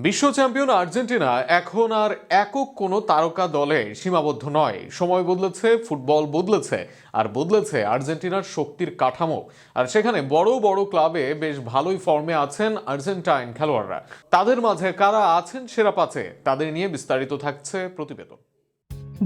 বিশ্ব champion Argentina এখন আর একক কোনো তারকা দলে সীমাবদ্ধ নয়। সময় বদলেছে, ফুটবল বদলেছে, আর বদলেছে আর্জেন্টিনার শক্তির কাঠামো। আর সেখানে বড় বড় ক্লাবে বেশ ভালোই ফর্মে আছেন আর্জেন্টাইন খেলোয়াড়রা। তাদের মাঝে কারা আছেন সেরা পাঁচে, তাদের নিয়ে বিস্তারিত থাকছে প্রতিবেদন।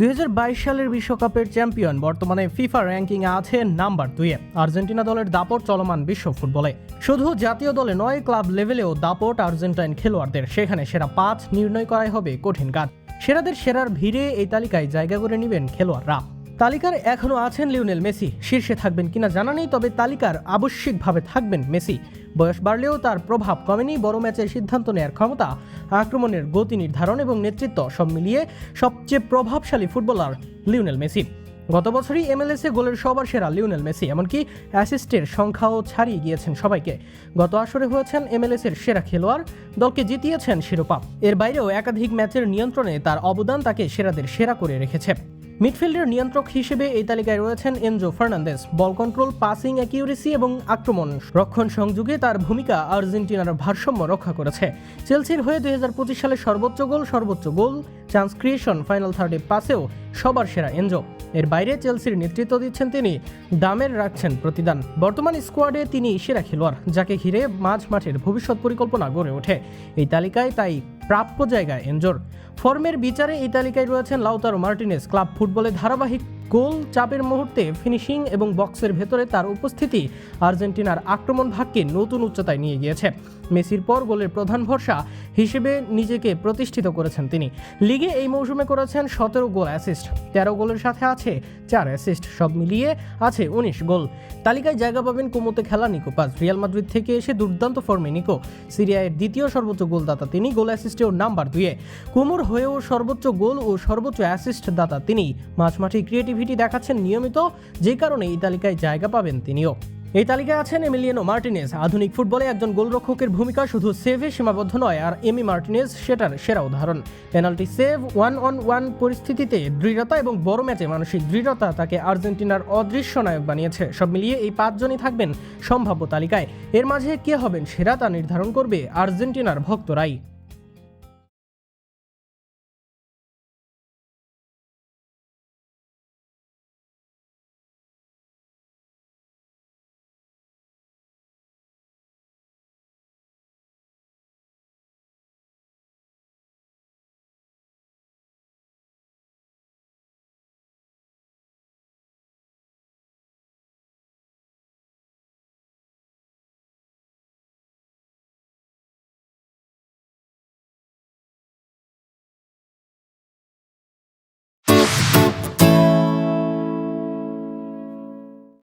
2022 সালের বিশ্বকাপের চ্যাম্পিয়ন বর্তমানে ফিফা র্যাঙ্কিংয়ে আছে নাম্বার 2-এ। আর্জেন্টিনা দলের দাপট চলমান বিশ্ব ফুটবলে। শুধু জাতীয় দলে নয়, ক্লাব লেভেলেও দাপট আর্জেন্টাইন খেলোয়াড়দের। সেখানে সেরা 5 নির্ণয় করাই হবে কঠিন কাজ। সেরাদের সেরার ভিড়ে এই তালিকায় জায়গা করে নেবেন খেলোয়াড়রা। তালিকার এখনও আছেন লিওনেল মেসি। শীর্ষে থাকবেন কিনা জানা নেই, তবে তালিকার আবশ্যিকভাবে থাকবেন মেসি। বয়স বাড়লেও তার প্রভাব কমেনি। বড় ম্যাচের সিদ্ধান্ত নেওয়ার ক্ষমতা, আক্রমণের গতি নির্ধারণ এবং নেতৃত্ব সব মিলিয়ে সবচেয়ে প্রভাবশালী ফুটবলার লিওনেল মেসি। গত বছরই MLS-এ গোলের সবার সেরা লিওনেল মেসি, এমনকি অ্যাসিস্টের সংখ্যাও ছাড়িয়ে গিয়েছেন সবাইকে। গত আসরে হয়েছেন MLS-এর সেরা খেলোয়াড়, দলকে জিতিয়েছেন শিরোপা। এর বাইরেও একাধিক ম্যাচের নিয়ন্ত্রণে তার অবদান তাকে সেরাদের সেরা করে রেখেছে। মিডফিল্ডের নিয়ন্ত্রক হিসেবে এই তালিকায় রয়েছেন Enzo Fernandez. Ball control, passing accuracy এবং আক্রমণ রক্ষণ সংযোগে তার ভূমিকা আর্জেন্টিনার ভারসাম্য রক্ষা করেছে। চেলসির হয়ে 2025 সালে সর্বোচ্চ গোল, চান্স ক্রিয়েশন, ফাইনাল থার্ডে পাসেও সবার সেরা এনজো। এর বাইরে চেলসির নেতৃত্ব দিচ্ছেন তিনি, দামের রাখছেন প্রতিদান। বর্তমান স্কোয়াডে তিনি সেরা খেলোয়াড়, যাকে ঘিরে মাঝ মাঠের ভবিষ্যৎ পরিকল্পনা গড়ে ওঠে। এই তালিকায় তাই প্রাপ্য জায়গা এনজোর। ফর্মের বিচারে এই তালিকায় রয়েছেন লাউতারো মার্টিনেজ। ক্লাব ফুটবলে ধারাবাহিক গোল, চাপের মুহূর্তে ফিনিশিং এবং বক্সের ভেতরে তার উপস্থিতি আর্জেন্টিনার আক্রমণ ভাগকে নতুন উচ্চতায় নিয়ে গিয়েছে। মেসির পর গোলের প্রধান ভরসা হিসেবে নিজেকে প্রতিষ্ঠিত করেছেন তিনি। লিগে এই মৌসুমে করেছেন 17 গোল, অ্যাসিস্ট 13 গোলের সাথে আছে 4 অ্যাসিস্ট, সব মিলিয়ে আছে 19 গোল। তালিকায় জায়গা পাবেন কুমোতে খেলা নিকো পাস। রিয়াল মাদ্রিদ থেকে এসে দুর্দান্ত ফর্মে নিকো। সিরিয়ার দ্বিতীয় সর্বোচ্চ গোলদাতা তিনি, গোল অ্যাসিস্টেও নাম্বার 2-এ। কুমোর হয়েও সর্বোচ্চ গোল ও সর্বোচ্চ অ্যাসিস্ট দাতা তিনি। মাঝমাঠে ক্রিয়েটিভিটি দেখাচ্ছেন নিয়মিত, যে কারণে এই তালিকায় জায়গা পাবেন তিনিও। এই তালিকায় আছেন এমিলিয়ানো মার্টিনেজ। আধুনিক ফুটবলে একজন গোলরক্ষকের ভূমিকা শুধু সেভে সীমাবদ্ধ নয়, আর এমি মার্টিনেজ সেটার সেরা উদাহরণ। পেনাল্টি সেভ, 1-on-1 পরিস্থিতিতে দৃঢ়তা এবং বড় ম্যাচে মানসিক দৃঢ়তা তাকে আর্জেন্টিনার অদৃশ্য নায়ক বানিয়েছে। সব মিলিয়ে এই 5 জনই থাকবেন সম্ভাব্য তালিকায়। এর মাঝে কে হবেন সেরা তা নির্ধারণ করবে আর্জেন্টিনার ভক্তরাই।